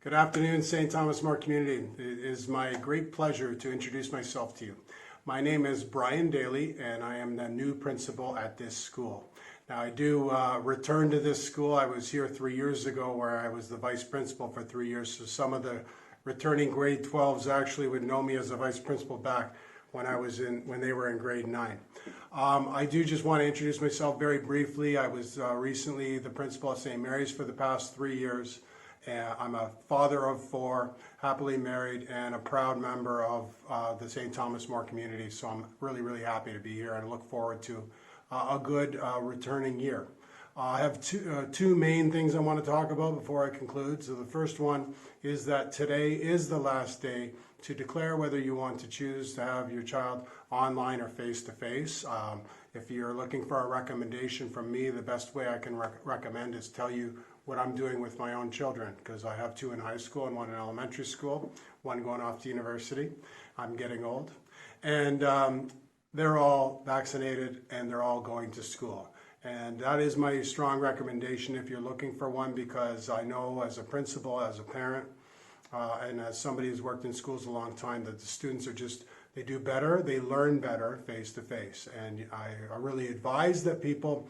Good afternoon, St. Thomas More community. It is my great pleasure to introduce myself to you. My name is Brian Daly, and I am the new principal at this school. Now, I do return to this school. I was here 3 years ago where I was the vice principal for 3 years, so some of the returning grade 12s actually would know me as a vice principal back when they were in grade 9. I do just want to introduce myself very briefly. I was recently the principal at St. Mary's for the past 3 years. I'm a father of 4, happily married, and a proud member of the St. Thomas More community. So I'm really, really happy to be here and look forward to a good returning year. I have two main things I want to talk about before I conclude. So the first one is that today is the last day to declare whether you want to choose to have your child online or face-to-face. If you're looking for a recommendation from me, the best way I can recommend is tell you what I'm doing with my own children, because I have 2 in high school and 1 in elementary school, 1 going off to university. I'm getting old. And they're all vaccinated and they're all going to school. And that is my strong recommendation if you're looking for one, because I know as a principal, as a parent, and as somebody who's worked in schools a long time, that the students are they do better, they learn better face-to-face. And I really advise that people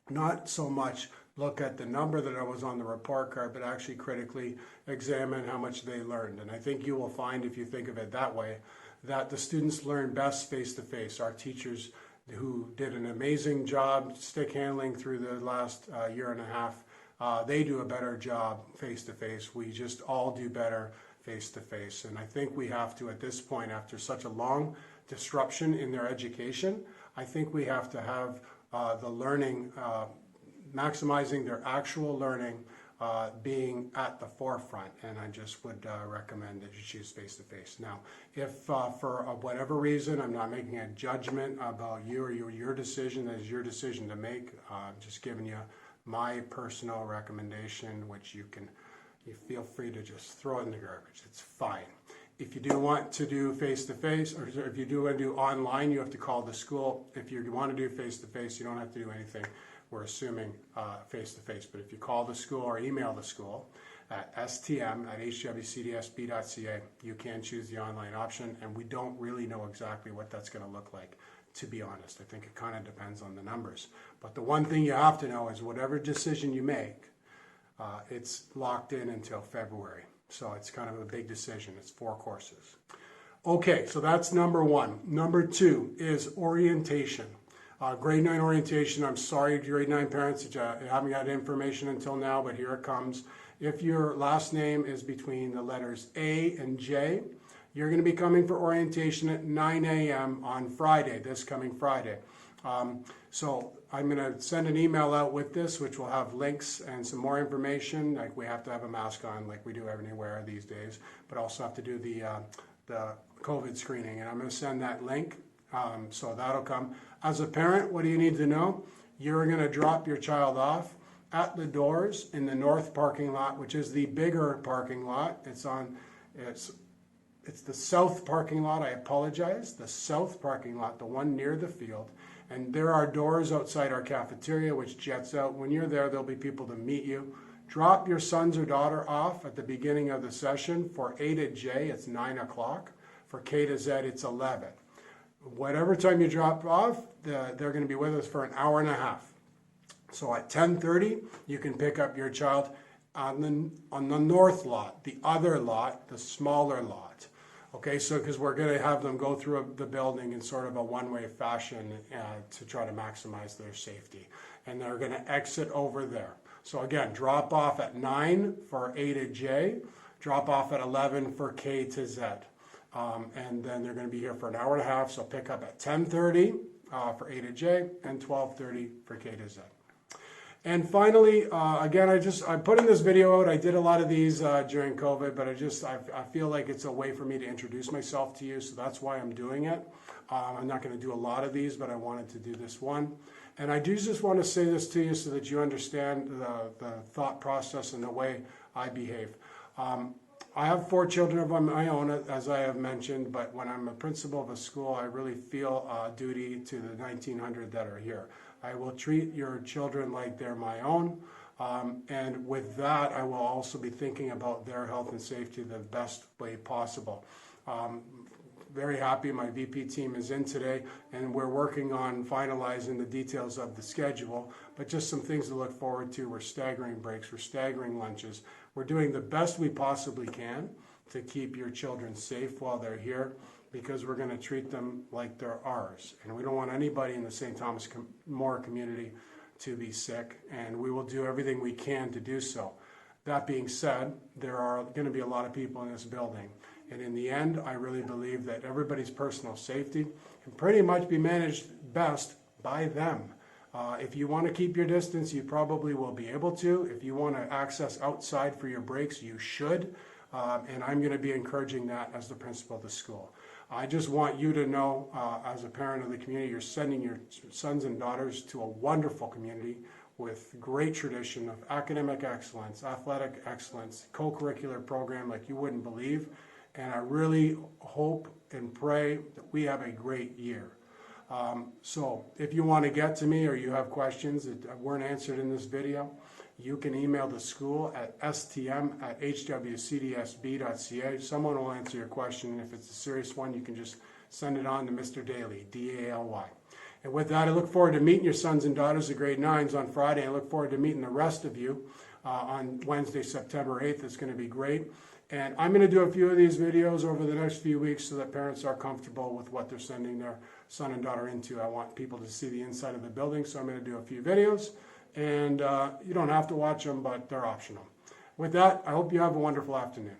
not so much look at the number that was on the report card, but actually critically examine how much they learned. And I think you will find, if you think of it that way, that the students learn best face-to-face. Our teachers who did an amazing job stick handling through the last year and a half, they do a better job face-to-face. We just all do better face-to-face. And I think we have to, at this point, after such a long disruption in their education, I think we have to have the learning, maximizing their actual learning, being at the forefront, and I just would recommend that you choose face-to-face. Now, if for whatever reason I'm not making a judgment about you or your decision, that is your decision to make, I'm just giving you my personal recommendation, which you feel free to just throw it in the garbage. It's fine. If you do want to do face-to-face, or if you do want to do online, you have to call the school. If you want to do face-to-face, you don't have to do anything. We're assuming face-to-face, but if you call the school or email the school at stm@hwcdsb.ca, you can choose the online option, and we don't really know exactly what that's going to look like, to be honest. I think it kind of depends on the numbers. But the one thing you have to know is whatever decision you make, it's locked in until February. So it's kind of a big decision. It's 4 courses. Okay, so that's number 1. Number 2 is orientation. Grade 9 orientation. I'm sorry, grade 9 parents, that you haven't got information until now, but here it comes. If your last name is between the letters A and J, you're going to be coming for orientation at 9 a.m. on Friday, this coming Friday. So I'm going to send an email out with this, which will have links and some more information. Like, we have to have a mask on like we do everywhere these days, but also have to do the COVID screening. And I'm going to send that link. So that'll come. As a parent, what do you need to know? You're going to drop your child off at the doors in the north parking lot, which is the bigger parking lot. It's the south parking lot. I apologize. The south parking lot, the one near the field. And there are doors outside our cafeteria, which jets out. When you're there, there'll be people to meet you. Drop your sons or daughter off at the beginning of the session. For A to J, it's 9 o'clock. For K to Z, it's 11. Whatever time you drop off, they're going to be with us for an hour and a half. So at 10:30, you can pick up your child on the north lot, the other lot, the smaller lot. Okay, so because we're going to have them go through the building in sort of a one-way fashion to try to maximize their safety. And they're going to exit over there. So again, drop off at 9 for A to J, drop off at 11 for K to Z. And then they're going to be here for an hour and a half, so pick up at 10:30 for A to J and 12:30 for K to Z. And finally, again, I'm putting this video out. I did a lot of these during COVID, but I feel like it's a way for me to introduce myself to you, so that's why I'm doing it. I'm not going to do a lot of these, but I wanted to do this one. And I do just want to say this to you so that you understand the thought process and the way I behave. I have 4 children of my own, as I have mentioned, but when I'm a principal of a school, I really feel a duty to the 1,900 that are here. I will treat your children like they're my own. And with that, I will also be thinking about their health and safety the best way possible. Very happy my VP team is in today, and we're working on finalizing the details of the schedule, but just some things to look forward to. We're staggering breaks, we're staggering lunches. We're doing the best we possibly can to keep your children safe while they're here, because we're going to treat them like they're ours. And we don't want anybody in the St. Thomas More community to be sick, and we will do everything we can to do so. That being said, there are going to be a lot of people in this building. And in the end, I really believe that everybody's personal safety can pretty much be managed best by them. If you want to keep your distance, you probably will be able to. If you want to access outside for your breaks, you should. And I'm going to be encouraging that as the principal of the school. I just want you to know, as a parent of the community, you're sending your sons and daughters to a wonderful community with great tradition of academic excellence, athletic excellence, co-curricular program like you wouldn't believe. And I really hope and pray that we have a great year. So if you want to get to me or you have questions that weren't answered in this video, you can email the school at stm@hwcdsb.ca. Someone will answer your question. If it's a serious one, you can just send it on to Mr. Daly, D-A-L-Y. And with that, I look forward to meeting your sons and daughters of grade 9s on Friday. I look forward to meeting the rest of you on Wednesday, September 8th. It's going to be great. And I'm going to do a few of these videos over the next few weeks so that parents are comfortable with what they're sending their son and daughter into. I want people to see the inside of the building, so I'm going to do a few videos. And you don't have to watch them, but they're optional. With that, I hope you have a wonderful afternoon.